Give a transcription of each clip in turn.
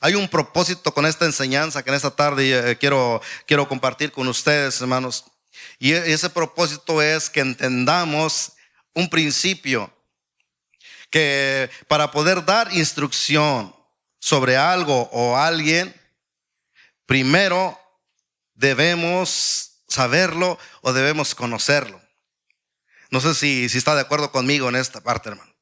Hay un propósito con esta enseñanza que en esta tarde quiero compartir con ustedes, hermanos. Y ese propósito es que entendamos un principio, que para poder dar instrucción sobre algo o alguien, primero debemos saberlo o debemos conocerlo. No sé si está de acuerdo conmigo en esta parte, hermano.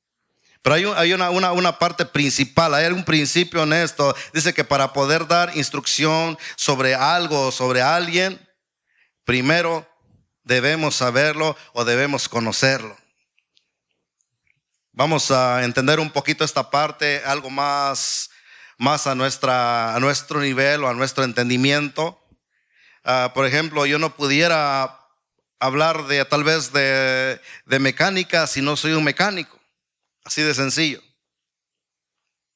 Pero hay una parte principal, hay un principio en esto. Dice que para poder dar instrucción sobre algo o sobre alguien, primero debemos saberlo o debemos conocerlo. Vamos a entender un poquito esta parte, algo más a nuestro nivel o a nuestro entendimiento. Por ejemplo, yo no pudiera hablar tal vez de mecánica si no soy un mecánico. Así de sencillo.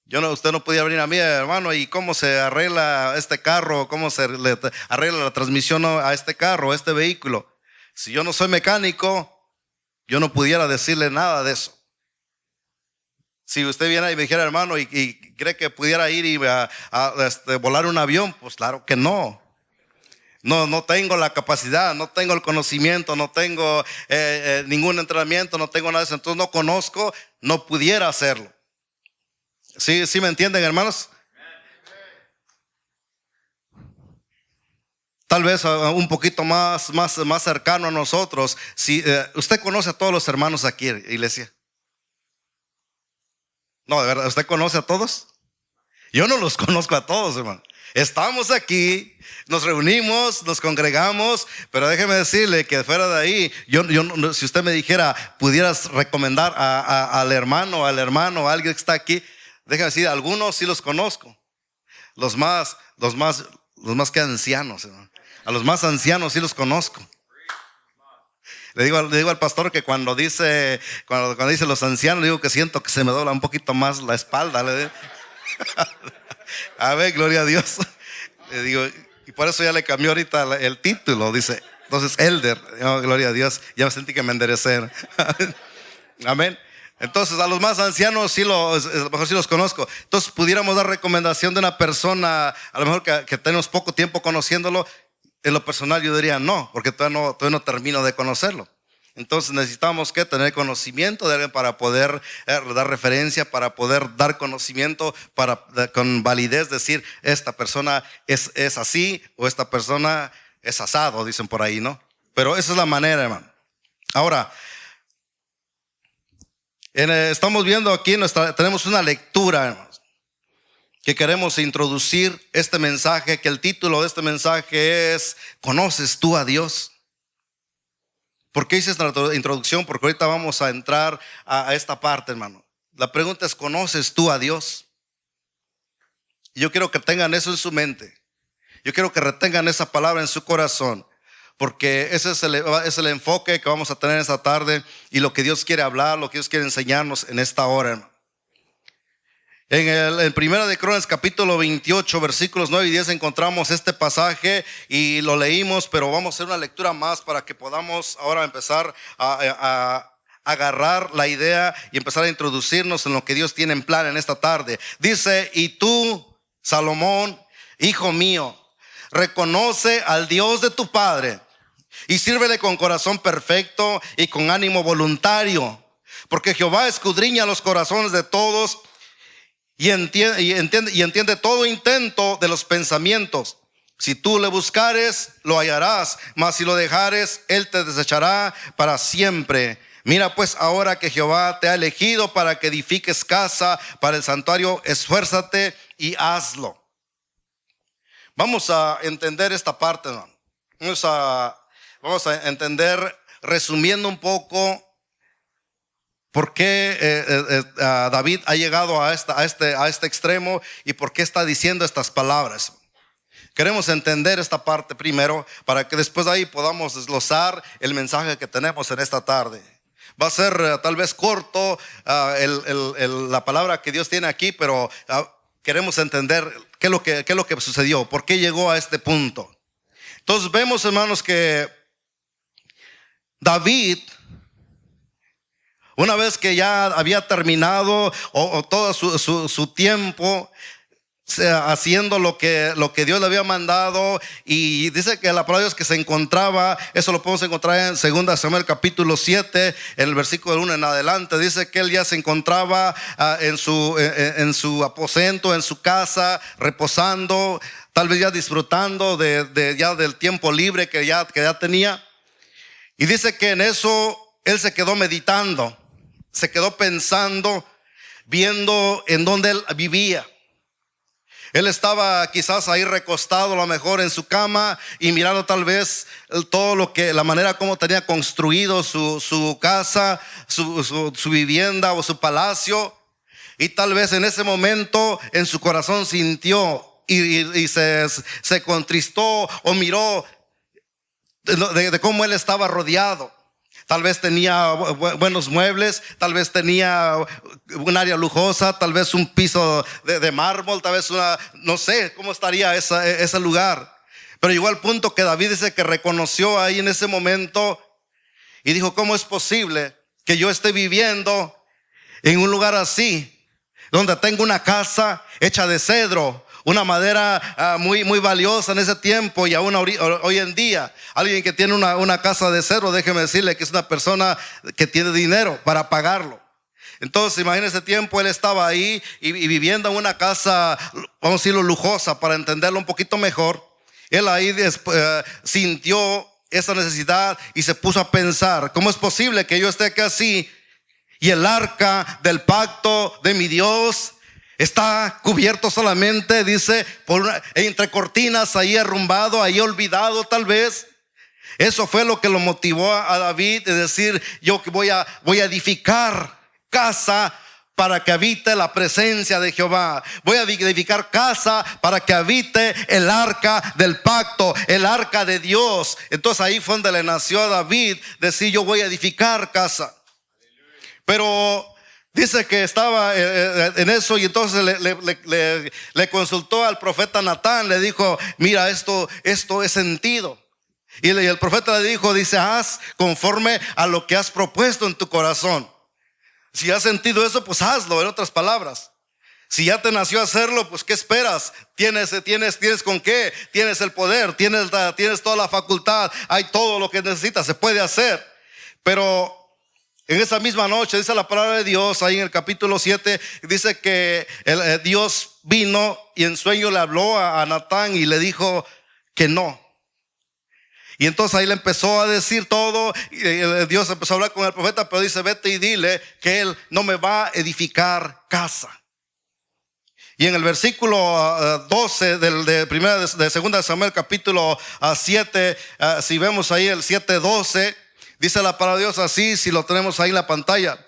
Usted no podía venir a mí, hermano, y cómo se arregla este carro, cómo se le arregla la transmisión a este carro, a este vehículo. Si yo no soy mecánico, yo no pudiera decirle nada de eso. Si usted viene y me dijera, hermano, y cree que pudiera ir y volar un avión, pues claro que no. No tengo la capacidad, no tengo el conocimiento, no tengo ningún entrenamiento, no tengo nada de eso. Entonces no conozco, no pudiera hacerlo. ¿Sí me entienden, hermanos? Tal vez un poquito más cercano a nosotros. Si usted conoce a todos los hermanos aquí, iglesia. No, de verdad, ¿usted conoce a todos? Yo no los conozco a todos, hermano. Estamos aquí, nos reunimos, nos congregamos, pero déjeme decirle que fuera de ahí, si usted me dijera, pudieras recomendar al hermano, a alguien que está aquí, déjeme decir, algunos sí los conozco. Los más que ancianos, hermano. A los más ancianos sí los conozco. Le digo al pastor que cuando dice los ancianos, digo que siento que se me dobla un poquito más la espalda. A ver, gloria a Dios. Le digo, y por eso ya le cambió ahorita el título, dice, entonces elder. Oh, gloria a Dios, ya me sentí que me enderecé. Amén. Entonces a los más ancianos a lo mejor sí los conozco. Entonces pudiéramos dar recomendación de una persona, a lo mejor que tenemos poco tiempo conociéndolo. En lo personal yo diría no, porque todavía no termino de conocerlo. Entonces necesitamos tener conocimiento de alguien para poder dar referencia, para poder dar conocimiento, con validez decir esta persona es así o esta persona es asado, dicen por ahí, ¿no? Pero esa es la manera, hermano. Ahora, estamos viendo aquí, tenemos una lectura, hermanos, que queremos introducir este mensaje, que el título de este mensaje es ¿conoces tú a Dios? ¿Por qué hice esta introducción? Porque ahorita vamos a entrar a esta parte, hermano. La pregunta es, ¿conoces tú a Dios? Y yo quiero que tengan eso en su mente. Yo quiero que retengan esa palabra en su corazón, porque ese es el enfoque que vamos a tener esta tarde y lo que Dios quiere hablar, lo que Dios quiere enseñarnos en esta hora, hermano. En Primera de Crónicas capítulo 28 versículos 9 y 10 encontramos este pasaje y lo leímos, pero vamos a hacer una lectura más para que podamos ahora empezar a agarrar la idea y empezar a introducirnos en lo que Dios tiene en plan en esta tarde. Dice, y tú, Salomón, hijo mío, reconoce al Dios de tu padre y sírvele con corazón perfecto y con ánimo voluntario, porque Jehová escudriña los corazones de todos y entiende todo intento de los pensamientos. Si tú le buscares, lo hallarás, mas si lo dejares, él te desechará para siempre. Mira pues ahora que Jehová te ha elegido para que edifiques casa para el santuario, esfuérzate y hazlo. Vamos a entender esta parte, hermano. Vamos a entender, resumiendo un poco, por qué David ha llegado a este extremo y por qué está diciendo estas palabras. Queremos entender esta parte primero para que después de ahí podamos desglosar el mensaje que tenemos en esta tarde. Va a ser tal vez corto la palabra que Dios tiene aquí, pero queremos entender qué es lo que sucedió, por qué llegó a este punto. Entonces vemos, hermanos, que David, una vez que ya había terminado todo su tiempo, haciendo lo que Dios le había mandado. Y dice que la palabra de Dios que se encontraba, eso lo podemos encontrar en 2 Samuel capítulo 7, en el versículo 1 en adelante. Dice que él ya se encontraba en su aposento, en su casa, reposando, tal vez ya disfrutando ya del tiempo libre que ya tenía. Y dice que en eso él se quedó meditando, se quedó pensando, viendo en dónde él vivía. Él estaba quizás ahí recostado, a lo mejor en su cama, y mirando tal vez la manera como tenía construido su casa, su vivienda o su palacio. Y tal vez en ese momento en su corazón sintió y se contristó o miró de cómo él estaba rodeado. Tal vez tenía buenos muebles, tal vez tenía un área lujosa, tal vez un piso de mármol, tal vez no sé cómo estaría ese lugar. Pero llegó al punto que David dice que reconoció ahí en ese momento y dijo: ¿cómo es posible que yo esté viviendo en un lugar así, donde tengo una casa hecha de cedro? Una madera muy valiosa en ese tiempo, y aún hoy en día. Alguien que tiene una casa de cedro, déjeme decirle que es una persona que tiene dinero para pagarlo. Entonces imagínese ese tiempo, él estaba ahí y viviendo en una casa, vamos a decirlo, lujosa, para entenderlo un poquito mejor. Él ahí sintió esa necesidad y se puso a pensar: ¿cómo es posible que yo esté aquí así y el arca del pacto de mi Dios está cubierto solamente, dice, entre cortinas, ahí arrumbado, ahí olvidado tal vez? Eso fue lo que lo motivó a David de decir: yo voy a edificar casa para que habite la presencia de Jehová. Voy a edificar casa para que habite el arca del pacto, el arca de Dios. Entonces ahí fue donde le nació a David decir: yo voy a edificar casa. Pero dice que estaba en eso, y entonces le consultó al profeta Natán. Le dijo: mira, esto es sentido. Y el profeta le dijo, dice: haz conforme a lo que has propuesto en tu corazón. Si has sentido eso, pues hazlo. En otras palabras, si ya te nació hacerlo, pues ¿qué esperas? Tienes con qué, tienes el poder, tienes toda la facultad, hay todo lo que necesitas, se puede hacer. Pero en esa misma noche, dice la palabra de Dios, ahí en el capítulo 7, dice que Dios vino y en sueño le habló a Natán y le dijo que no. Y entonces ahí le empezó a decir todo, y Dios empezó a hablar con el profeta, pero dice: vete y dile que él no me va a edificar casa. Y en el versículo 12 de segunda de Samuel capítulo 7, si vemos ahí el 7:12, dice la palabra de Dios así, si lo tenemos ahí en la pantalla: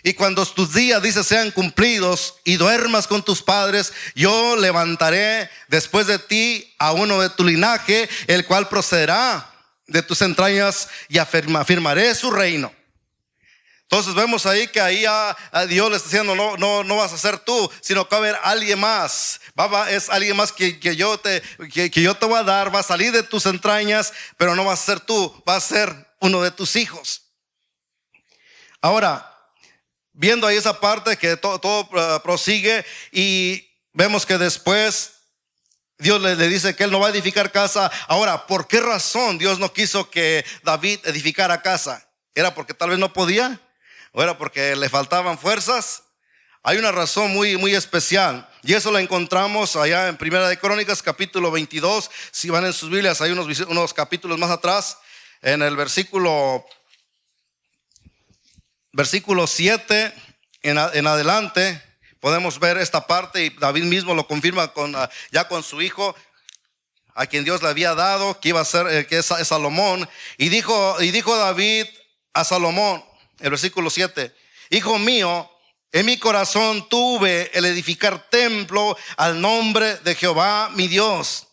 y cuando tus días, dice, sean cumplidos y duermas con tus padres, yo levantaré después de ti a uno de tu linaje, el cual procederá de tus entrañas, y afirmaré su reino. Entonces vemos ahí que ahí a Dios le está diciendo: no vas a ser tú, sino que va a haber alguien más. Es alguien más que yo te voy a dar. Va a salir de tus entrañas, pero no vas a ser tú, va a ser uno de tus hijos. Ahora, viendo ahí esa parte que todo prosigue, y vemos que después Dios le dice que él no va a edificar casa. Ahora, ¿por qué razón Dios no quiso que David edificara casa? ¿Era porque tal vez no podía? ¿O era porque le faltaban fuerzas? Hay una razón muy especial, y eso la encontramos allá en Primera de Crónicas capítulo 22. Si van en sus Biblias, hay unos capítulos más atrás, en el versículo 7 en adelante, podemos ver esta parte, y David mismo lo confirma ya con su hijo, a quien Dios le había dado, que iba a ser, que es Salomón. Y dijo David a Salomón, el versículo 7: hijo mío, en mi corazón tuve el edificar templo al nombre de Jehová mi Dios.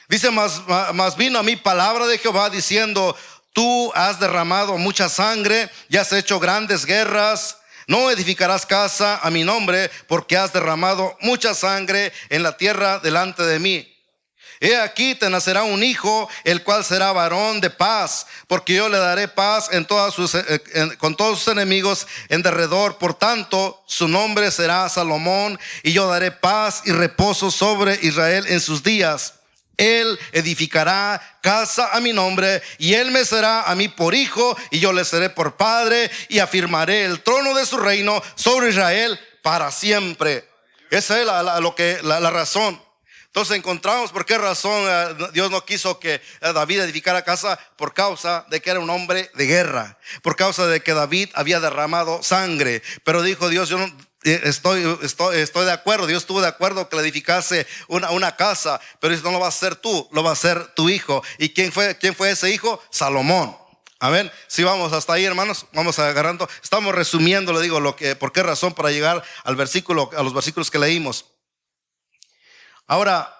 Dice: mas vino a mí palabra de Jehová diciendo: tú has derramado mucha sangre y has hecho grandes guerras. No edificarás casa a mi nombre, porque has derramado mucha sangre en la tierra delante de mí. He aquí te nacerá un hijo, el cual será varón de paz, porque yo le daré paz con todos sus enemigos en derredor. Por tanto, su nombre será Salomón, y yo daré paz y reposo sobre Israel en sus días. Él edificará casa a mi nombre, y él me será a mí por hijo, y yo le seré por padre, y afirmaré el trono de su reino sobre Israel para siempre. Esa es la razón. Entonces encontramos por qué razón Dios no quiso que David edificara casa, por causa de que era un hombre de guerra, por causa de que David había derramado sangre. Pero dijo Dios, yo no estoy de acuerdo, Dios estuvo de acuerdo que le edificase una casa, pero no lo vas a hacer tú, lo va a hacer tu hijo. ¿Y quién fue ese hijo? Salomón. Amén. Si vamos hasta ahí, hermanos, vamos agarrando. Estamos resumiendo, le digo, por qué razón para llegar a los versículos que leímos. Ahora,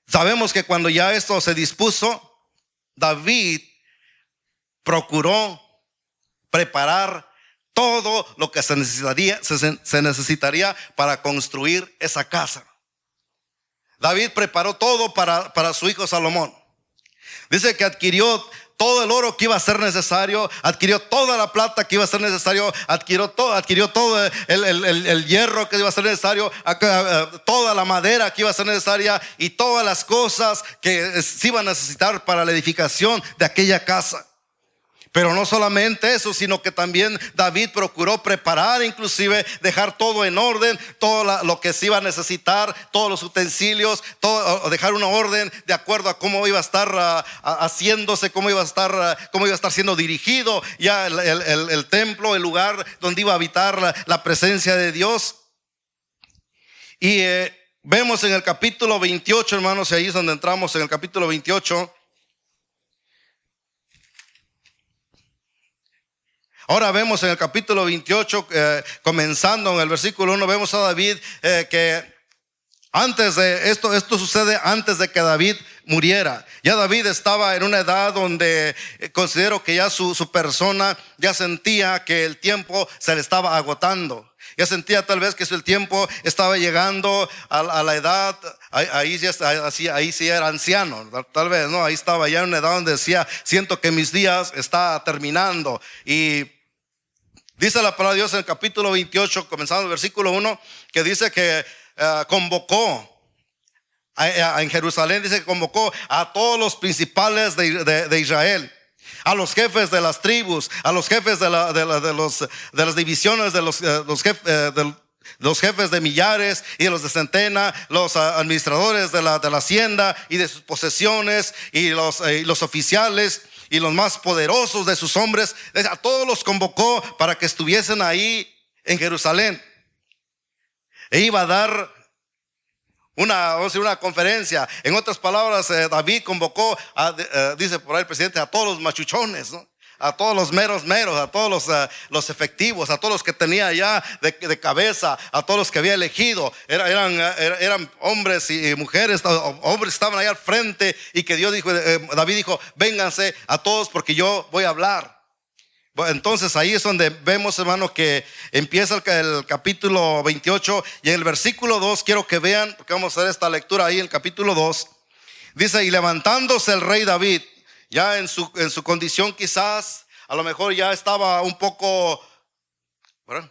sabemos que cuando ya esto se dispuso, David procuró preparar todo lo que se necesitaría para construir esa casa. David preparó todo para su hijo Salomón. Dice que adquirió todo el oro que iba a ser necesario, adquirió toda la plata que iba a ser necesario, adquirió todo el hierro que iba a ser necesario, toda la madera que iba a ser necesaria, y todas las cosas que se iban a necesitar para la edificación de aquella casa. Pero no solamente eso, sino que también David procuró preparar, inclusive dejar todo en orden, todo lo que se iba a necesitar, todos los utensilios, dejar una orden de acuerdo a cómo iba a estar haciéndose, cómo iba a estar siendo dirigido ya el templo, el lugar donde iba a habitar la presencia de Dios. Y vemos en el capítulo 28, hermanos, y ahí es donde entramos, en el capítulo 28. Ahora vemos en el capítulo 28, comenzando en el versículo 1, vemos a David que antes de esto sucede antes de que David muriera. Ya David estaba en una edad donde considero que ya su persona ya sentía que el tiempo se le estaba agotando. Ya sentía tal vez que el tiempo estaba llegando a la edad, ahí sí era anciano, tal vez, ¿no? Ahí estaba ya en una edad donde decía, siento que mis días está terminando. Y dice la palabra de Dios en el capítulo 28, comenzando el versículo 1, que dice que convocó en Jerusalén, dice que convocó a todos los principales de Israel, a los jefes de las tribus, a los jefes de las divisiones, de los jefes de millares y de los de centena, los administradores de la hacienda y de sus posesiones, y los oficiales y los más poderosos de sus hombres. A todos los convocó para que estuviesen ahí en Jerusalén. E iba a dar una conferencia. En otras palabras, David convocó dice por ahí el presidente, a todos los machuchones, ¿no? A todos los meros, a todos los efectivos, a todos los que tenía ya de cabeza, a todos los que había elegido. Eran hombres y mujeres, hombres estaban ahí al frente, y que David dijo, vénganse a todos porque yo voy a hablar. Bueno, entonces ahí es donde vemos, hermano, que empieza el capítulo 28, y en el versículo 2 quiero que vean, porque vamos a hacer esta lectura ahí en el capítulo 2. Dice, y levantándose el rey David, ya en su condición, quizás a lo mejor ya estaba un poco, ¿verdad?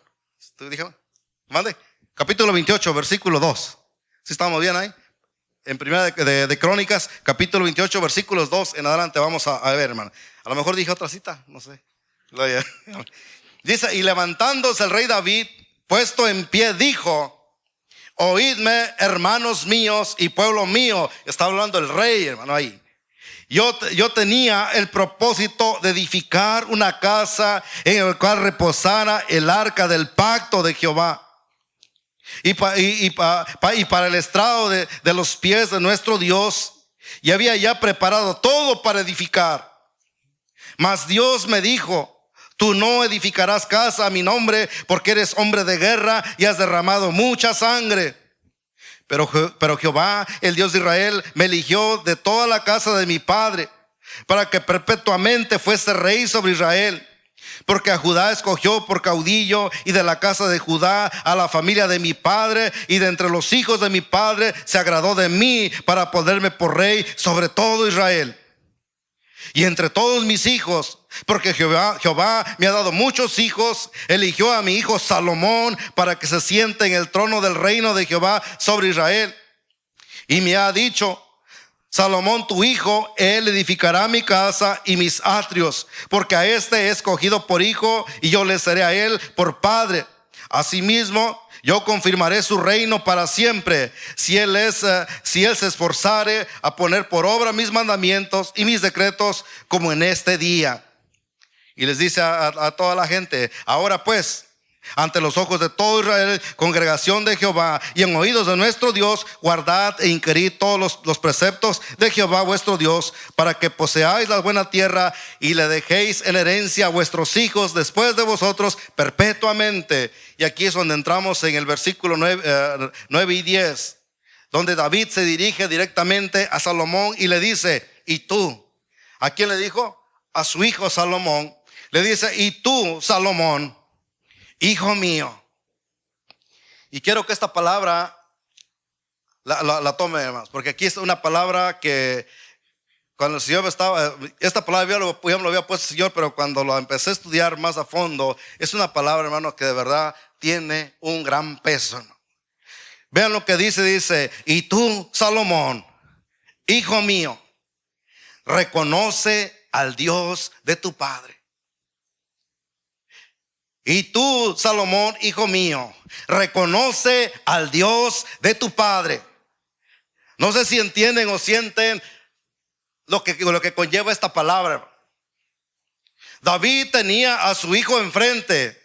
Mande. Capítulo 28, versículo 2. ¿Sí estamos bien ahí? En primera de Crónicas, capítulo 28, versículos 2 en adelante, vamos a ver, hermano. A lo mejor dije otra cita, no sé. Dice, y levantándose el rey David, puesto en pie, dijo, oídme, hermanos míos y pueblo mío. Está hablando el rey, hermano, ahí. Yo tenía el propósito de edificar una casa en la cual reposara el arca del pacto de Jehová, y para el estrado de los pies de nuestro Dios, y había ya preparado todo para edificar. Mas Dios me dijo, tú no edificarás casa a mi nombre, porque eres hombre de guerra y has derramado mucha sangre. Pero Jehová, el Dios de Israel, me eligió de toda la casa de mi padre, para que perpetuamente fuese rey sobre Israel. Porque a Judá escogió por caudillo, y de la casa de Judá a la familia de mi padre, y de entre los hijos de mi padre se agradó de mí para ponerme por rey sobre todo Israel. Y entre todos mis hijos, porque Jehová me ha dado muchos hijos, eligió a mi hijo Salomón para que se siente en el trono del reino de Jehová sobre Israel. Y me ha dicho: Salomón tu hijo, él edificará mi casa y mis atrios, porque a este he escogido por hijo, y yo le seré a él por padre. Asimismo, yo confirmaré su reino para siempre, si él se esforzare a poner por obra mis mandamientos y mis decretos, como en este día. Y les dice a toda la gente: ahora pues, ante los ojos de todo Israel, congregación de Jehová, y en oídos de nuestro Dios, guardad e inquirid todos los preceptos de Jehová vuestro Dios, para que poseáis la buena tierra y le dejéis en herencia a vuestros hijos después de vosotros perpetuamente. Y aquí es donde entramos en el versículo 9 y 10, donde David se dirige directamente a Salomón y le dice: ¿y tú? ¿A quién le dijo? A su hijo Salomón. Le dice: ¿y tú, Salomón, hijo mío? Y quiero que esta palabra la tome, hermanos, porque aquí es una palabra que cuando el Señor esta palabra yo lo había puesto el Señor, pero cuando lo empecé a estudiar más a fondo, es una palabra, hermano, que de verdad tiene un gran peso, ¿no? Vean lo que dice: y tú, Salomón, hijo mío, reconoce al Dios de tu padre. Y tú, Salomón, hijo mío, reconoce al Dios de tu padre. No sé si entienden o sienten lo que conlleva esta palabra. David tenía a su hijo enfrente.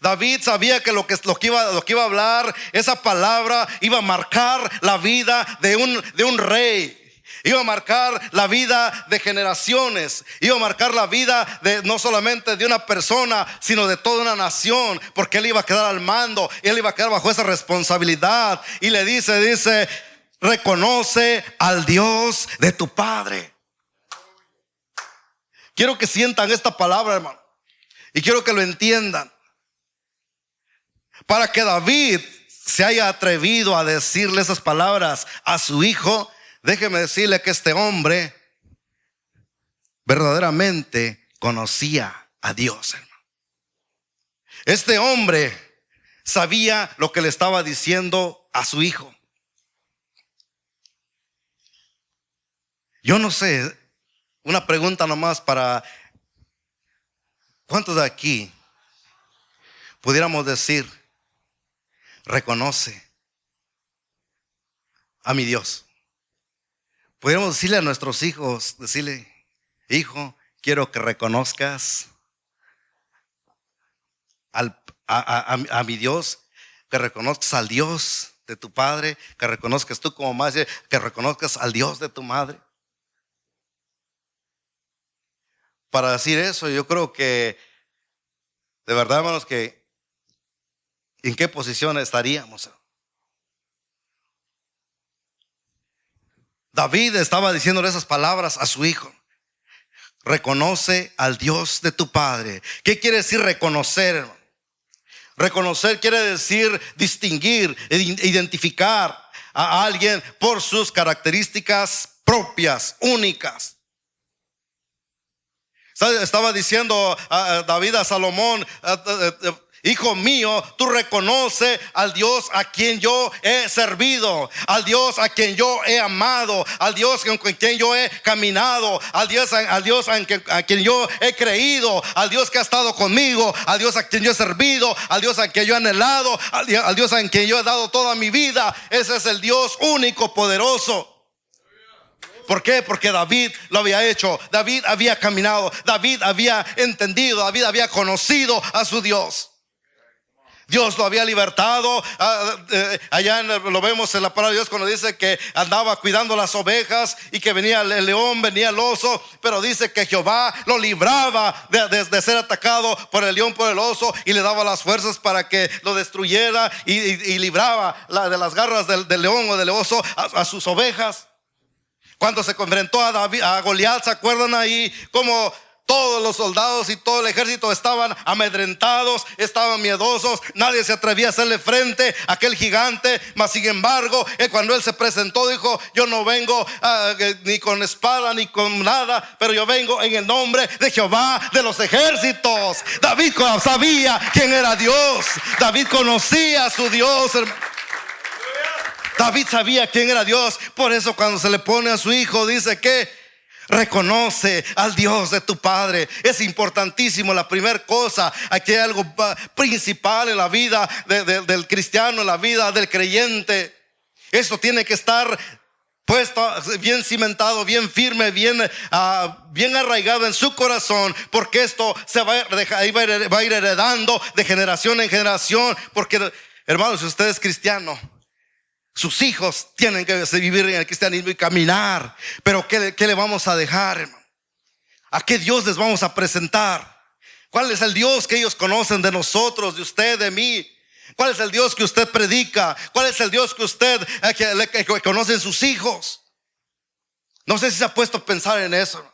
David sabía que lo que iba a hablar, esa palabra iba a marcar la vida de un rey. Iba a marcar la vida de generaciones. Iba a marcar la vida no solamente de una persona, sino de toda una nación, porque él iba a quedar al mando, él iba a quedar bajo esa responsabilidad. Y le dice: reconoce al Dios de tu padre. Quiero que sientan esta palabra, hermano, y quiero que lo entiendan. Para que David se haya atrevido a decirle esas palabras a su hijo, déjeme decirle que este hombre verdaderamente conocía a Dios, hermano. Este hombre sabía lo que le estaba diciendo a su hijo. Yo no sé, una pregunta nomás para ¿cuántos de aquí pudiéramos decir: reconoce a mi Dios? Podríamos decirle a nuestros hijos, decirle: hijo, quiero que reconozcas a mi Dios, que reconozcas al Dios de tu padre, que reconozcas tú como madre, que reconozcas al Dios de tu madre. Para decir eso, yo creo que de verdad, hermanos, que ¿en qué posición estaríamos? David estaba diciéndole esas palabras a su hijo: reconoce al Dios de tu padre. ¿Qué quiere decir reconocer, hermano? Reconocer quiere decir distinguir, identificar a alguien por sus características propias, únicas. Estaba diciendo a David a Salomón: hijo mío, tú reconoce al Dios a quien yo he servido, al Dios a quien yo he amado, al Dios con quien yo he caminado, al Dios a quien yo he creído, al Dios que ha estado conmigo, al Dios a quien yo he servido, al Dios a quien yo he anhelado, al Dios a quien yo he dado toda mi vida. Ese es el Dios único, poderoso. ¿Por qué? Porque David lo había hecho, David había caminado, David había entendido, David había conocido a su Dios. Dios lo había libertado. Allá lo vemos en la palabra de Dios cuando dice que andaba cuidando las ovejas y que venía el león, venía el oso, pero dice que Jehová lo libraba de ser atacado por el león, por el oso, y le daba las fuerzas para que lo destruyera y libraba de las garras del león o del oso a sus ovejas. Cuando se enfrentó a Goliat, ¿se acuerdan ahí cómo Todos los soldados y todo el ejército estaban amedrentados, estaban miedosos. Nadie se atrevía a hacerle frente a aquel gigante. Mas sin embargo, cuando él se presentó, dijo: yo no vengo ni con espada ni con nada, pero yo vengo en el nombre de Jehová de los ejércitos. David sabía quién era Dios. David conocía a su Dios. David sabía quién era Dios. Por eso cuando se le pone a su hijo, dice que reconoce al Dios de tu padre. Es importantísimo. La primera cosa, aquí hay algo principal en la vida del cristiano, en la vida del creyente. Eso tiene que estar puesto, bien cimentado, bien firme, bien arraigado en su corazón, porque esto va a ir heredando de generación en generación. Porque, hermanos, si usted es cristiano, sus hijos tienen que vivir en el cristianismo y caminar. Pero ¿qué le vamos a dejar, hermano? ¿A qué Dios les vamos a presentar? ¿Cuál es el Dios que ellos conocen de nosotros, de usted, de mí? ¿Cuál es el Dios que usted predica? ¿Cuál es el Dios que usted que conocen sus hijos? No sé si se ha puesto a pensar en eso.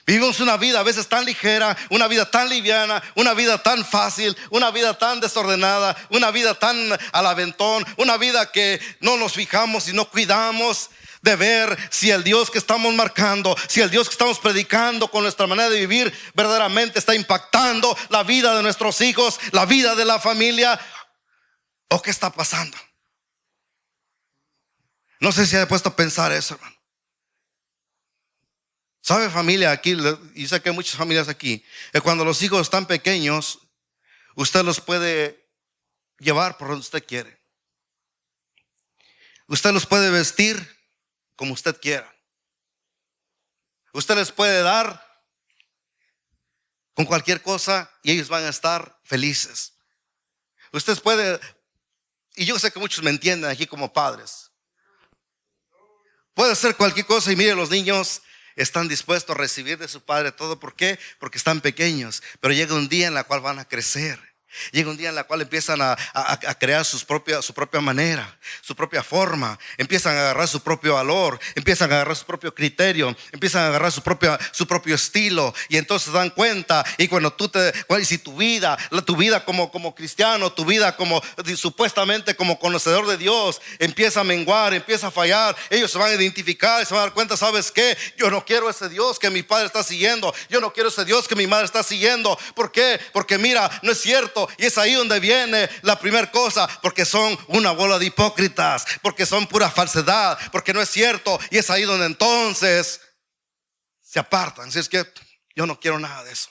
Vivimos una vida a veces tan ligera, una vida tan liviana, una vida tan fácil, una vida tan desordenada, una vida tan al aventón, una vida que no nos fijamos y no cuidamos de ver si el Dios que estamos marcando, si el Dios que estamos predicando con nuestra manera de vivir verdaderamente está impactando la vida de nuestros hijos, la vida de la familia, o qué está pasando. No sé si ha puesto a pensar eso, hermano. ¿Sabe, familia? Aquí, y sé que hay muchas familias aquí, que cuando los hijos están pequeños, usted los puede llevar por donde usted quiere. Usted los puede vestir como usted quiera. Usted les puede dar con cualquier cosa y ellos van a estar felices. Usted puede, y yo sé que muchos me entienden aquí como padres, puede hacer cualquier cosa y mire, los niños están dispuestos a recibir de su padre todo. ¿Por qué? Porque están pequeños. Pero llega un día en la cual van a crecer. Llega un día en la cual empiezan a crear su propia manera, su propia forma. Empiezan a agarrar su propio valor, empiezan a agarrar su propio criterio, empiezan a agarrar su propio estilo. Y entonces se dan cuenta. Y cuando si tu vida como cristiano, tu vida como supuestamente como conocedor de Dios empieza a menguar, empieza a fallar, ellos se van a identificar y se van a dar cuenta: ¿sabes qué? Yo no quiero ese Dios que mi padre está siguiendo. Yo no quiero ese Dios que mi madre está siguiendo. ¿Por qué? Porque mira, no es cierto. Y es ahí donde viene la primera cosa, porque son una bola de hipócritas, porque son pura falsedad, porque no es cierto. Y es ahí donde entonces se apartan. Si es que yo no quiero nada de eso.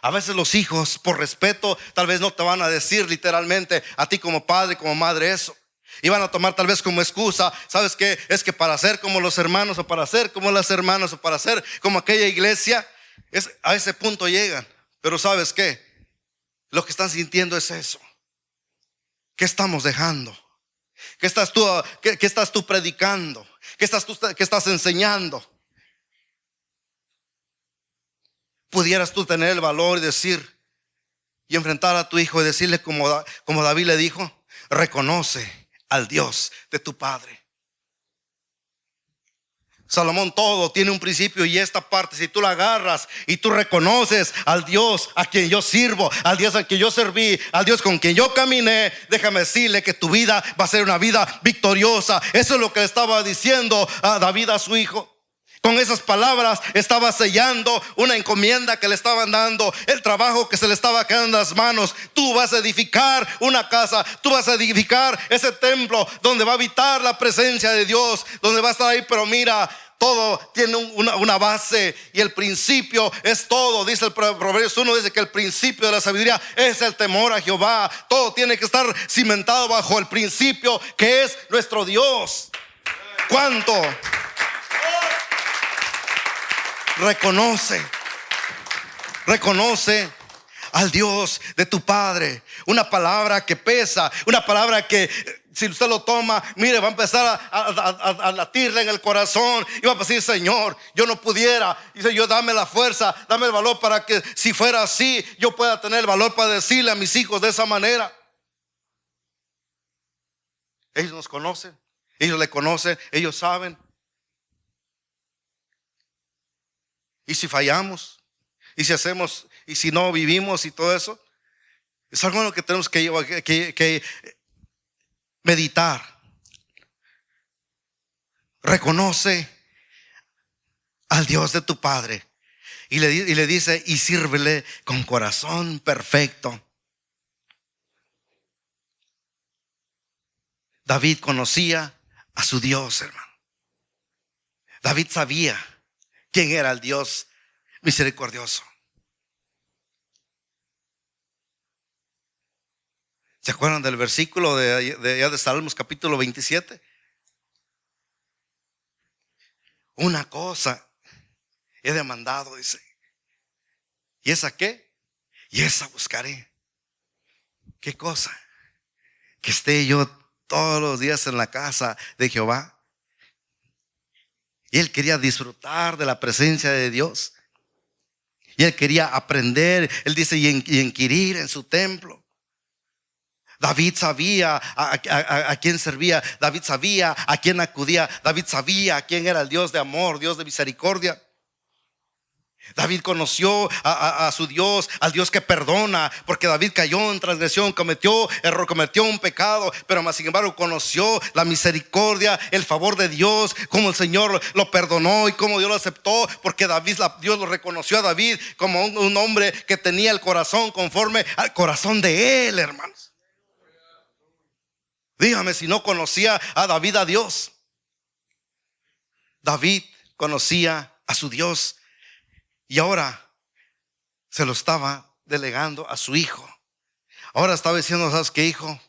A veces los hijos, por respeto, tal vez no te van a decir literalmente a ti como padre, como madre eso. Y van a tomar tal vez como excusa: ¿sabes qué? Es que para ser como los hermanos, o para ser como las hermanas, o para ser como aquella iglesia, a ese punto llegan. Pero ¿sabes qué? Lo que están sintiendo es eso. ¿Qué estamos dejando? ¿Qué estás tú predicando? ¿Qué estás enseñando? Pudieras tú tener el valor y decir y enfrentar a tu hijo y decirle como David le dijo: reconoce al Dios de tu padre. Salomón, todo tiene un principio, y esta parte, si tú la agarras y tú reconoces al Dios a quien yo sirvo, al Dios a quien yo serví, al Dios con quien yo caminé, déjame decirle que tu vida va a ser una vida victoriosa. Eso es lo que estaba diciendo a David a su hijo. Con esas palabras estaba sellando una encomienda que le estaban dando, el trabajo que se le estaba quedando en las manos. Tú vas a edificar una casa, tú vas a edificar ese templo donde va a habitar la presencia de Dios, donde va a estar ahí. Pero mira, todo tiene una base, y el principio es todo. Dice el Proverbios 1, dice que el principio de la sabiduría es el temor a Jehová. Todo tiene que estar cimentado bajo el principio que es nuestro Dios. ¿Cuánto? Reconoce al Dios de tu padre. Una palabra que pesa, una palabra que si usted lo toma, mire, va a empezar a latirle en el corazón y va a decir: Señor, yo no pudiera. Dice: yo dame la fuerza, dame el valor para que si fuera así, yo pueda tener el valor para decirle a mis hijos de esa manera. Ellos nos conocen, ellos le conocen, ellos saben. Y si fallamos, y si hacemos, y si no vivimos y todo eso, es algo en lo que tenemos que meditar. Reconoce al Dios de tu Padre y le dice, y sírvele con corazón perfecto. David conocía a su Dios, hermano. David sabía quién era el Dios misericordioso. ¿Se acuerdan del versículo de Salmos capítulo 27? Una cosa he demandado, dice. ¿Y esa qué? Y esa buscaré. ¿Qué cosa? Que esté yo todos los días en la casa de Jehová. Y él quería disfrutar de la presencia de Dios. Y él quería aprender, él dice, y inquirir en su templo. David sabía a quién servía. David sabía a quién acudía. David sabía a quién era el Dios de amor, Dios de misericordia. David conoció a su Dios, al Dios que perdona, porque David cayó en transgresión, cometió error, cometió un pecado, pero más sin embargo conoció la misericordia, el favor de Dios, cómo el Señor lo perdonó y cómo Dios lo aceptó, porque Dios lo reconoció a David como un hombre que tenía el corazón conforme al corazón de él, hermanos. Dígame si no conocía a David a Dios. David conocía a su Dios y ahora se lo estaba delegando a su hijo. Ahora estaba diciendo, ¿sabes qué, hijo?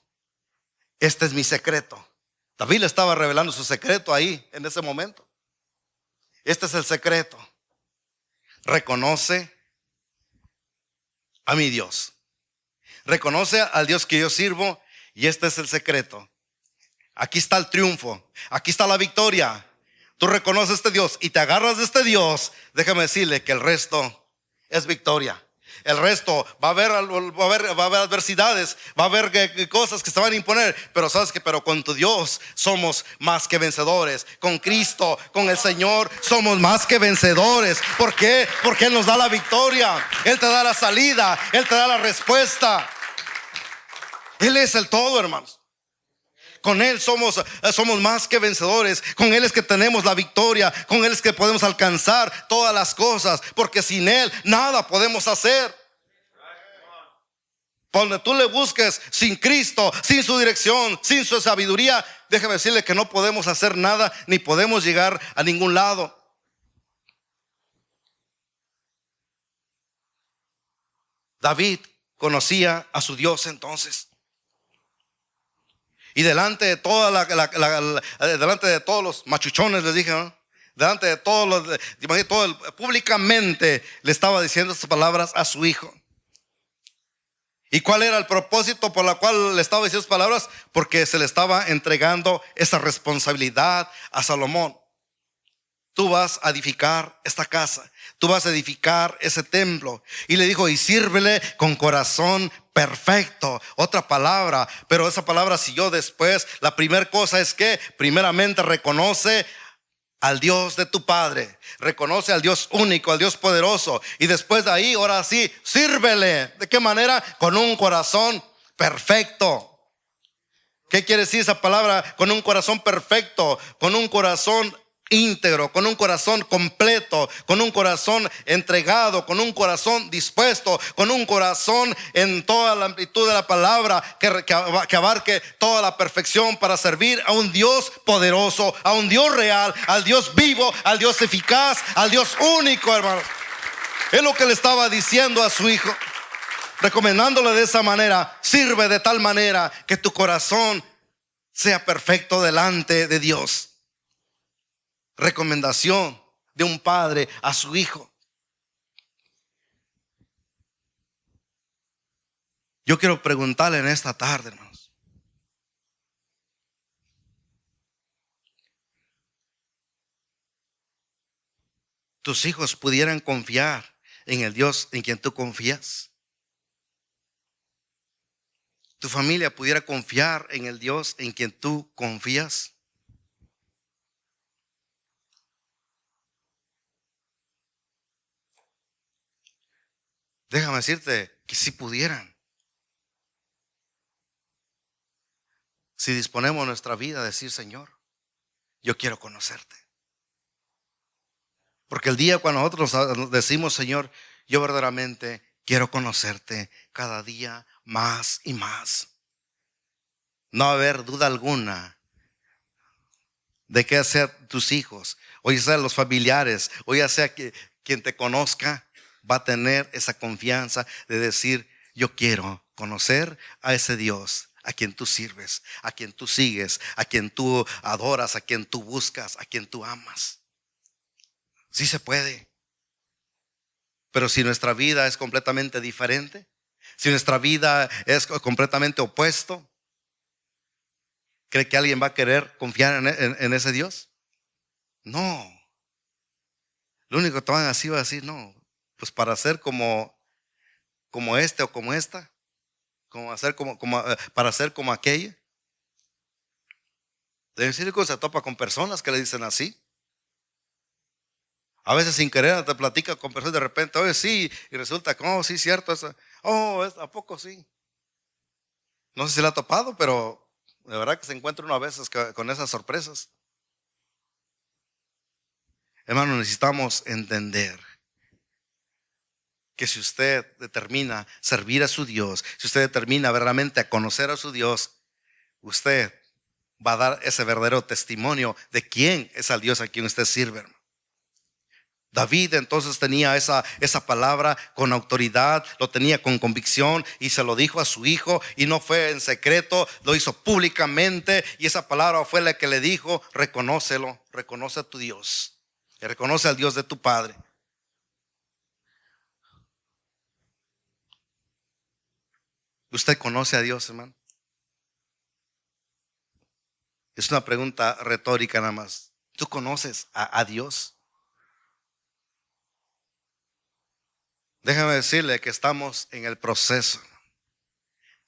Este es mi secreto. David le estaba revelando su secreto ahí en ese momento. Este es el secreto. Reconoce a mi Dios. Reconoce al Dios que yo sirvo. Y este es el secreto. Aquí está el triunfo. Aquí está la victoria. Tú reconoces a este Dios y te agarras de este Dios. Déjame decirle que el resto es victoria. El resto va a haber adversidades, va a haber cosas que se van a imponer, pero sabes que con tu Dios somos más que vencedores. Con Cristo, con el Señor somos más que vencedores. ¿Por qué? Porque Él nos da la victoria. Él te da la salida, Él te da la respuesta. Él es el todo, hermanos. Con Él somos más que vencedores. Con Él es que tenemos la victoria. Con Él es que podemos alcanzar todas las cosas. Porque sin Él nada podemos hacer. Por donde tú le busques, sin Cristo, sin su dirección, sin su sabiduría, déjame decirle que no podemos hacer nada, ni podemos llegar a ningún lado. David conocía a su Dios entonces. Y delante de delante de todos los machuchones, les dije, ¿no? Delante de todos públicamente le estaba diciendo estas palabras a su hijo. ¿Y cuál era el propósito por la cual le estaba diciendo estas palabras? Porque se le estaba entregando esa responsabilidad a Salomón. Tú vas a edificar esta casa, tú vas a edificar ese templo. Y le dijo, y sírvele con corazón perfecto. Otra palabra, pero esa palabra siguió después. La primera cosa es que primeramente reconoce al Dios de tu Padre, reconoce al Dios único, al Dios poderoso. Y después de ahí, ahora sí, sírvele. ¿De qué manera? Con un corazón perfecto. ¿Qué quiere decir esa palabra? Con un corazón perfecto, con un corazón íntegro, con un corazón completo, con un corazón entregado, con un corazón dispuesto, con un corazón en toda la amplitud de la palabra que abarque toda la perfección para servir a un Dios poderoso, a un Dios real, al Dios vivo, al Dios eficaz, al Dios único, hermano. Es lo que le estaba diciendo a su hijo, recomendándole de esa manera: sirve de tal manera que tu corazón sea perfecto delante de Dios. Recomendación de un padre a su hijo. Yo quiero preguntarle en esta tarde, hermanos, ¿tus hijos pudieran confiar en el Dios en quien tú confías? ¿Tu familia pudiera confiar en el Dios en quien tú confías? Déjame decirte que si pudieran, si disponemos nuestra vida a decir: Señor, yo quiero conocerte. Porque el día cuando nosotros decimos: Señor, yo verdaderamente quiero conocerte cada día más y más, no va a haber duda alguna de que sea tus hijos, o ya sea los familiares, o ya sea quien te conozca, va a tener esa confianza de decir: yo quiero conocer a ese Dios a quien tú sirves, a quien tú sigues, a quien tú adoras, a quien tú buscas, a quien tú amas. Sí se puede. Pero si nuestra vida es completamente diferente, si nuestra vida es completamente opuesto, ¿cree que alguien va a querer confiar en ese Dios? No. Lo único que te van a decir, va a decir: no, pues para ser como este o como esta, para ser como aquella. De decir que se topa con personas que le dicen así. A veces sin querer te platica con personas, de repente: oye, sí, y resulta que: oh, sí, cierto, eso. Oh, ¿a poco sí? No sé si le ha topado, pero de verdad que se encuentra uno a veces con esas sorpresas. Hermano, necesitamos entender que si usted determina servir a su Dios, si usted determina verdaderamente a conocer a su Dios, usted va a dar ese verdadero testimonio de quién es el Dios a quien usted sirve, hermano. David entonces tenía esa palabra con autoridad, lo tenía con convicción y se lo dijo a su hijo, y no fue en secreto, lo hizo públicamente, y esa palabra fue la que le dijo: reconócelo, reconoce a tu Dios, y reconoce al Dios de tu padre. ¿Usted conoce a Dios, hermano? Es una pregunta retórica nada más. ¿Tú conoces a Dios? Déjame decirle que estamos en el proceso.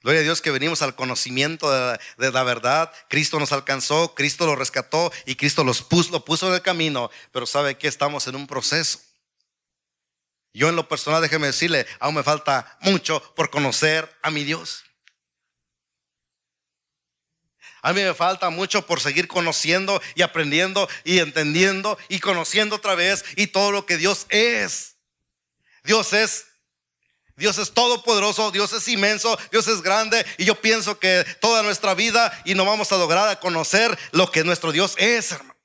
Gloria a Dios que venimos al conocimiento de la verdad. Cristo nos alcanzó, Cristo lo rescató y Cristo lo puso en el camino. Pero ¿sabe qué? Estamos en un proceso. Yo en lo personal, déjeme decirle, aún me falta mucho por conocer a mi Dios. A mí me falta mucho por seguir conociendo y aprendiendo y entendiendo y conociendo otra vez y todo lo que Dios es. Dios es todopoderoso, Dios es inmenso, Dios es grande, y yo pienso que toda nuestra vida y no vamos a lograr a conocer lo que nuestro Dios es, hermano.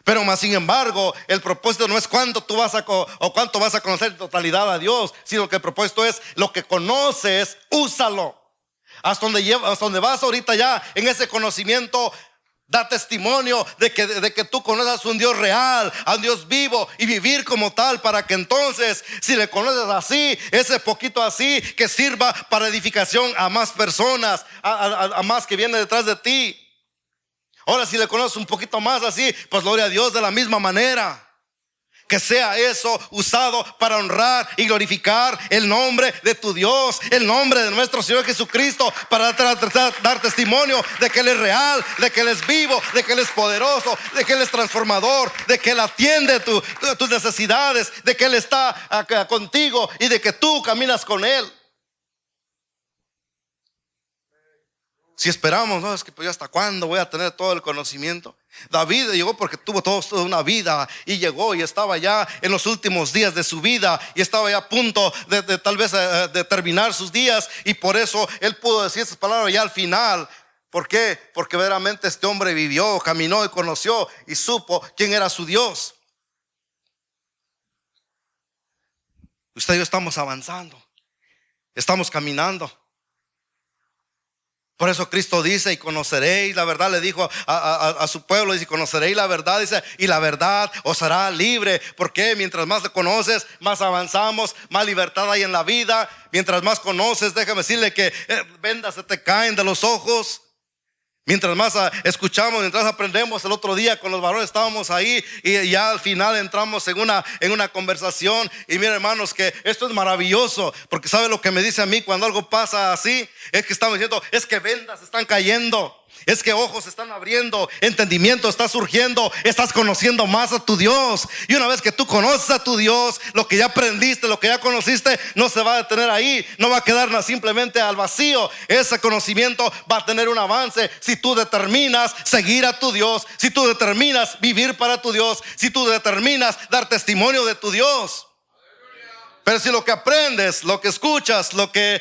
Pero más sin embargo, el propósito no es cuánto cuánto vas a conocer en totalidad a Dios, sino que el propósito es lo que conoces, úsalo. Hasta donde vas ahorita ya en ese conocimiento, da testimonio de que tú conoces a un Dios real, a un Dios vivo, y vivir como tal, para que entonces, si le conoces así, ese poquito así, que sirva para edificación a más personas, a más que viene detrás de ti. Ahora, si le conoces un poquito más así, pues gloria a Dios de la misma manera. Que sea eso usado para honrar y glorificar el nombre de tu Dios, el nombre de nuestro Señor Jesucristo, para dar testimonio de que Él es real, de que Él es vivo, de que Él es poderoso, de que Él es transformador, de que Él atiende tus necesidades, de que Él está acá contigo y de que tú caminas con Él. Si esperamos, no, es que pues yo hasta cuándo voy a tener todo el conocimiento. David llegó porque tuvo toda una vida y llegó y estaba ya en los últimos días de su vida y estaba ya a punto de tal vez de terminar sus días, y por eso él pudo decir esas palabras ya al final. ¿Por qué? Porque verdaderamente este hombre vivió, caminó y conoció y supo quién era su Dios. Usted y yo estamos avanzando, estamos caminando. Por eso Cristo dice: y conoceréis la verdad. Le dijo a su pueblo, dice: conoceréis la verdad, dice, y la verdad os hará libre. Porque mientras más lo conoces, más avanzamos, más libertad hay en la vida. Mientras más conoces, déjame decirle que vendas se te caen de los ojos. Mientras más escuchamos, mientras aprendemos. El otro día con los varones estábamos ahí y ya al final entramos en una conversación. Y miren, hermanos, que esto es maravilloso, porque ¿sabe lo que me dice a mí cuando algo pasa así? Es que estamos diciendo: es que vendas están cayendo. Es que ojos se están abriendo, entendimiento está surgiendo, estás conociendo más a tu Dios. Y una vez que tú conoces a tu Dios, lo que ya aprendiste, lo que ya conociste, no se va a detener ahí, no va a quedar simplemente al vacío. Ese conocimiento va a tener un avance si tú determinas seguir a tu Dios, si tú determinas vivir para tu Dios, si tú determinas dar testimonio de tu Dios. Pero si lo que aprendes, lo que escuchas, lo que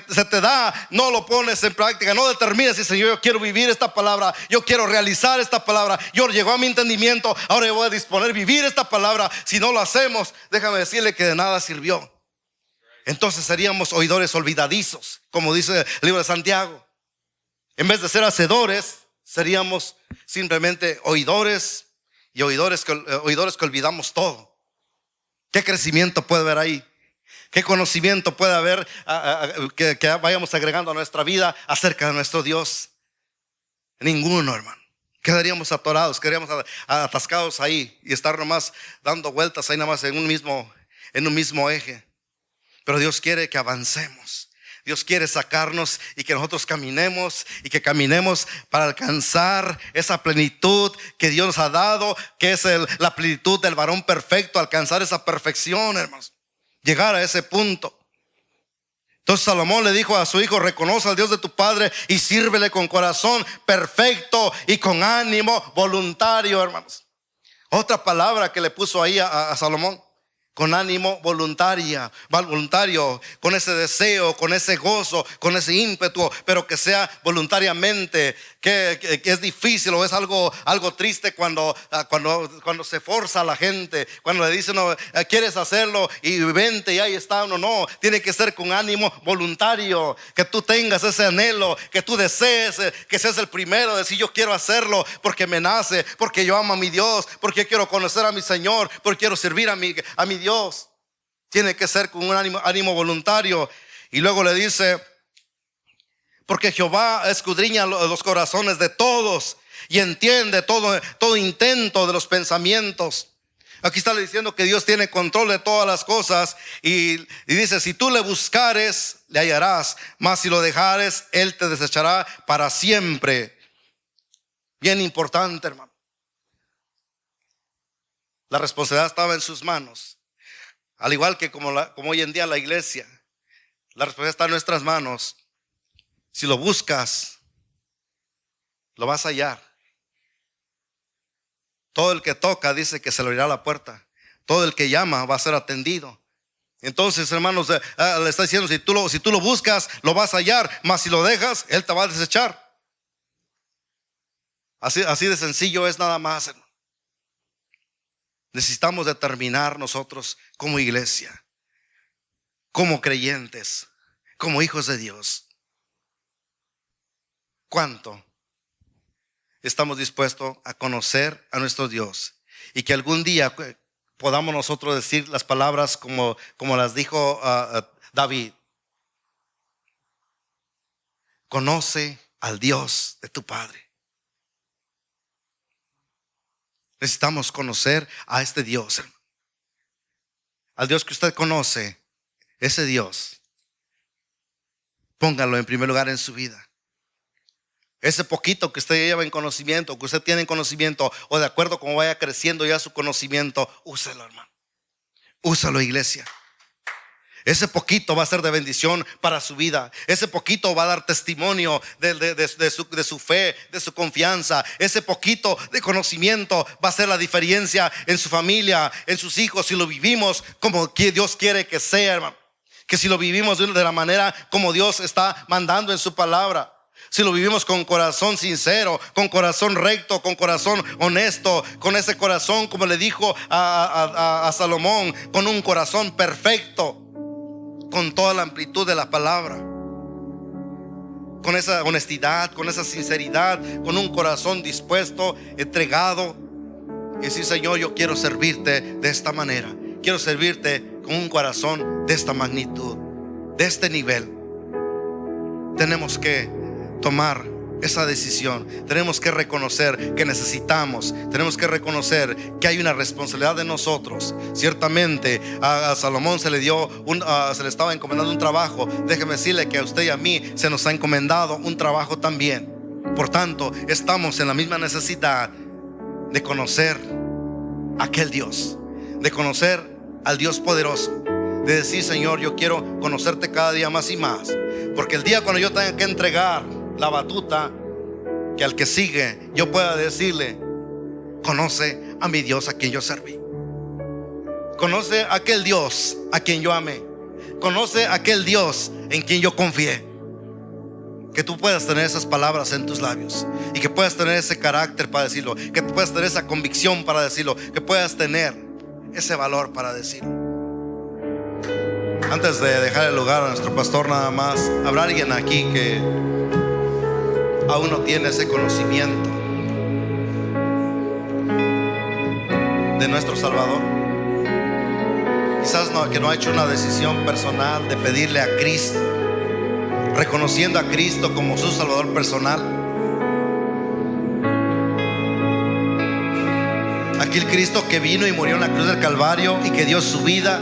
se te da, no lo pones en práctica, no determinas y dices: yo quiero vivir esta palabra, yo quiero realizar esta palabra, yo llegó a mi entendimiento, ahora yo voy a disponer vivir esta palabra. Si no lo hacemos, déjame decirle que de nada sirvió. Entonces seríamos oidores olvidadizos, como dice el libro de Santiago. En vez de ser hacedores, seríamos simplemente oidores, y oidores que olvidamos todo. ¿Qué crecimiento puede haber ahí? ¿Qué conocimiento puede haber que vayamos agregando a nuestra vida acerca de nuestro Dios? Ninguno, hermano. Quedaríamos atorados, quedaríamos atascados ahí y estar nomás dando vueltas ahí, nada más en un mismo eje. Pero Dios quiere que avancemos. Dios quiere sacarnos y que nosotros caminemos, y que caminemos para alcanzar esa plenitud que Dios nos ha dado, que es la plenitud del varón perfecto, alcanzar esa perfección, hermanos, llegar a ese punto. Entonces Salomón le dijo a su hijo: reconoce al Dios de tu padre y sírvele con corazón perfecto y con ánimo voluntario, hermanos. Otra palabra que le puso ahí a Salomón: con ánimo voluntario, con ese deseo, con ese gozo, con ese ímpetu, pero que sea voluntariamente. Que es difícil o es algo triste cuando se forza a la gente, cuando le dicen: no, quieres hacerlo y vente y ahí está. No, tiene que ser con ánimo voluntario, que tú tengas ese anhelo, que tú desees, que seas el primero de decir: yo quiero hacerlo porque me nace, porque yo amo a mi Dios, porque quiero conocer a mi Señor, porque quiero servir a mi Dios. Tiene que ser con un ánimo voluntario. Y luego le dice: porque Jehová escudriña los corazones de todos y entiende todo intento de los pensamientos. Aquí está diciendo que Dios tiene control de todas las cosas, y dice: si tú le buscares, le hallarás, mas si lo dejares, Él te desechará para siempre. Bien importante, hermano. La responsabilidad estaba en sus manos, al igual que como hoy en día la iglesia. La responsabilidad está en nuestras manos. Si lo buscas, lo vas a hallar. Todo el que toca, dice, que se le abrirá la puerta. Todo el que llama va a ser atendido. Entonces, hermanos, le está diciendo: si tú lo buscas, lo vas a hallar. Mas si lo dejas, Él te va a desechar. Así de sencillo es, nada más, hermano. Necesitamos determinar nosotros como iglesia, como creyentes, como hijos de Dios, ¿cuánto estamos dispuestos a conocer a nuestro Dios? Y que algún día podamos nosotros decir las palabras como las dijo David: conoce al Dios de tu Padre. Necesitamos conocer a este Dios, hermano. Al Dios que usted conoce, ese Dios, póngalo en primer lugar en su vida. Ese poquito que usted lleva en conocimiento, que usted tiene en conocimiento, o de acuerdo como vaya creciendo ya su conocimiento, úselo, hermano. Úsalo, iglesia. Ese poquito va a ser de bendición para su vida. Ese poquito va a dar testimonio de su fe, de su confianza. Ese poquito de conocimiento va a hacer la diferencia en su familia, en sus hijos, si lo vivimos como que Dios quiere que sea, hermano. Que si lo vivimos de la manera como Dios está mandando en su palabra. Si lo vivimos con corazón sincero, con corazón recto, con corazón honesto, con ese corazón, como le dijo a Salomón, con un corazón perfecto, con toda la amplitud de la palabra, con esa honestidad, con esa sinceridad, con un corazón dispuesto, entregado, y decir: Señor, yo quiero servirte de esta manera, quiero servirte con un corazón de esta magnitud, de este nivel. Tenemos que tomar esa decisión. Tenemos que reconocer que necesitamos, tenemos que reconocer que hay una responsabilidad de nosotros. Ciertamente a Salomón se le estaba encomendando un trabajo. Déjeme decirle que a usted y a mí se nos ha encomendado un trabajo también. Por tanto, estamos en la misma necesidad de conocer a aquel Dios, de conocer al Dios poderoso, de decir: Señor, yo quiero conocerte cada día más y más, porque el día cuando yo tenga que entregar la batuta, que al que sigue yo pueda decirle: conoce a mi Dios a quien yo serví, conoce a aquel Dios a quien yo amé, conoce a aquel Dios en quien yo confié. Que tú puedas tener esas palabras en tus labios y que puedas tener ese carácter para decirlo, que puedas tener esa convicción para decirlo, que puedas tener ese valor para decirlo. Antes de dejar el lugar a nuestro pastor, nada más, habrá alguien aquí que aún no tiene ese conocimiento de nuestro Salvador. Quizás que no ha hecho una decisión personal de pedirle a Cristo, reconociendo a Cristo como su Salvador personal. Aquel Cristo que vino y murió en la cruz del Calvario y que dio su vida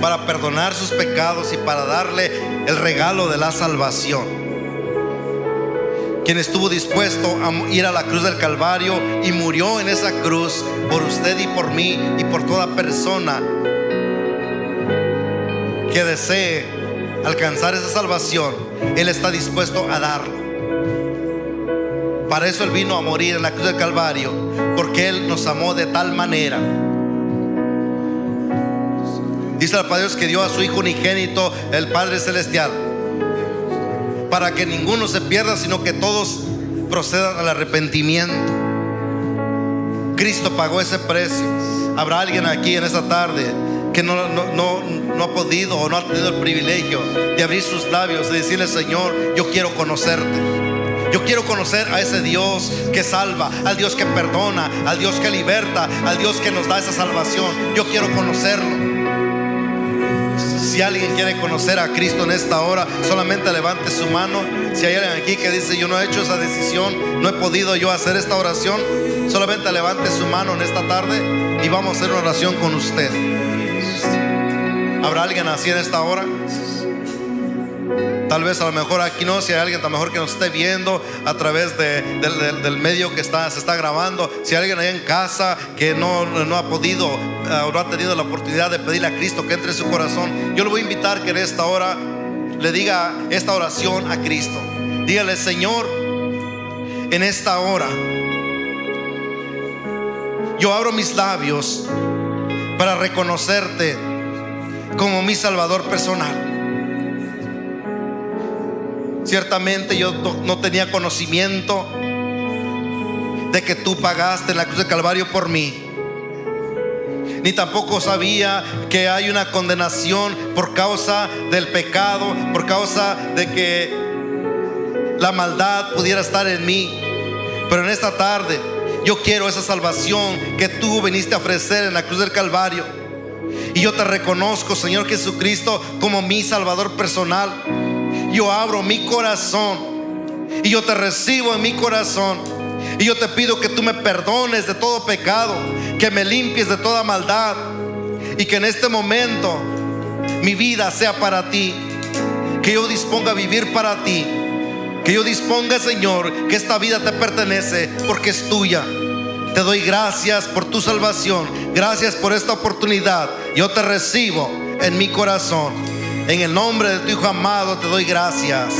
para perdonar sus pecados y para darle el regalo de la salvación. Quien estuvo dispuesto a ir a la cruz del Calvario y murió en esa cruz por usted y por mí y por toda persona que desee alcanzar esa salvación. Él está dispuesto a darlo. Para eso Él vino a morir en la cruz del Calvario, porque Él nos amó de tal manera. Dice el Padre Dios que dio a su Hijo unigénito, el Padre Celestial, para que ninguno se pierda, sino que todos procedan al arrepentimiento. Cristo pagó ese precio. Habrá alguien aquí en esta tarde que no ha podido o no ha tenido el privilegio de abrir sus labios y decirle: Señor, yo quiero conocerte. Yo quiero conocer a ese Dios que salva, al Dios que perdona, al Dios que liberta, al Dios que nos da esa salvación. Yo quiero conocerlo. Si alguien quiere conocer a Cristo en esta hora, solamente levante su mano. Si hay alguien aquí que dice: yo no he hecho esa decisión, no he podido yo hacer esta oración, solamente levante su mano en esta tarde y vamos a hacer una oración con usted. ¿Habrá alguien así en esta hora? Tal vez a lo mejor aquí no. Si hay alguien a lo mejor que nos esté viendo a través del medio que se está grabando, si hay alguien allá en casa que no ha podido o no ha tenido la oportunidad de pedirle a Cristo que entre en su corazón, yo le voy a invitar que en esta hora le diga esta oración a Cristo. Dígale: Señor, en esta hora yo abro mis labios para reconocerte como mi Salvador personal. Ciertamente yo no tenía conocimiento de que tú pagaste en la cruz del Calvario por mí, ni tampoco sabía que hay una condenación por causa del pecado, por causa de que la maldad pudiera estar en mí. Pero en esta tarde yo quiero esa salvación que tú viniste a ofrecer en la cruz del Calvario, y yo te reconozco, Señor Jesucristo, como mi Salvador personal. Yo abro mi corazón y yo te recibo en mi corazón, y yo te pido que tú me perdones de todo pecado, que me limpies de toda maldad, y que en este momento mi vida sea para ti, que yo disponga a vivir para ti, que yo disponga, Señor, que esta vida te pertenece porque es tuya. Te doy gracias por tu salvación, gracias por esta oportunidad. Yo te recibo en mi corazón. En el nombre de tu Hijo amado te doy gracias.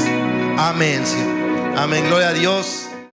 Amén. Amén. Gloria a Dios.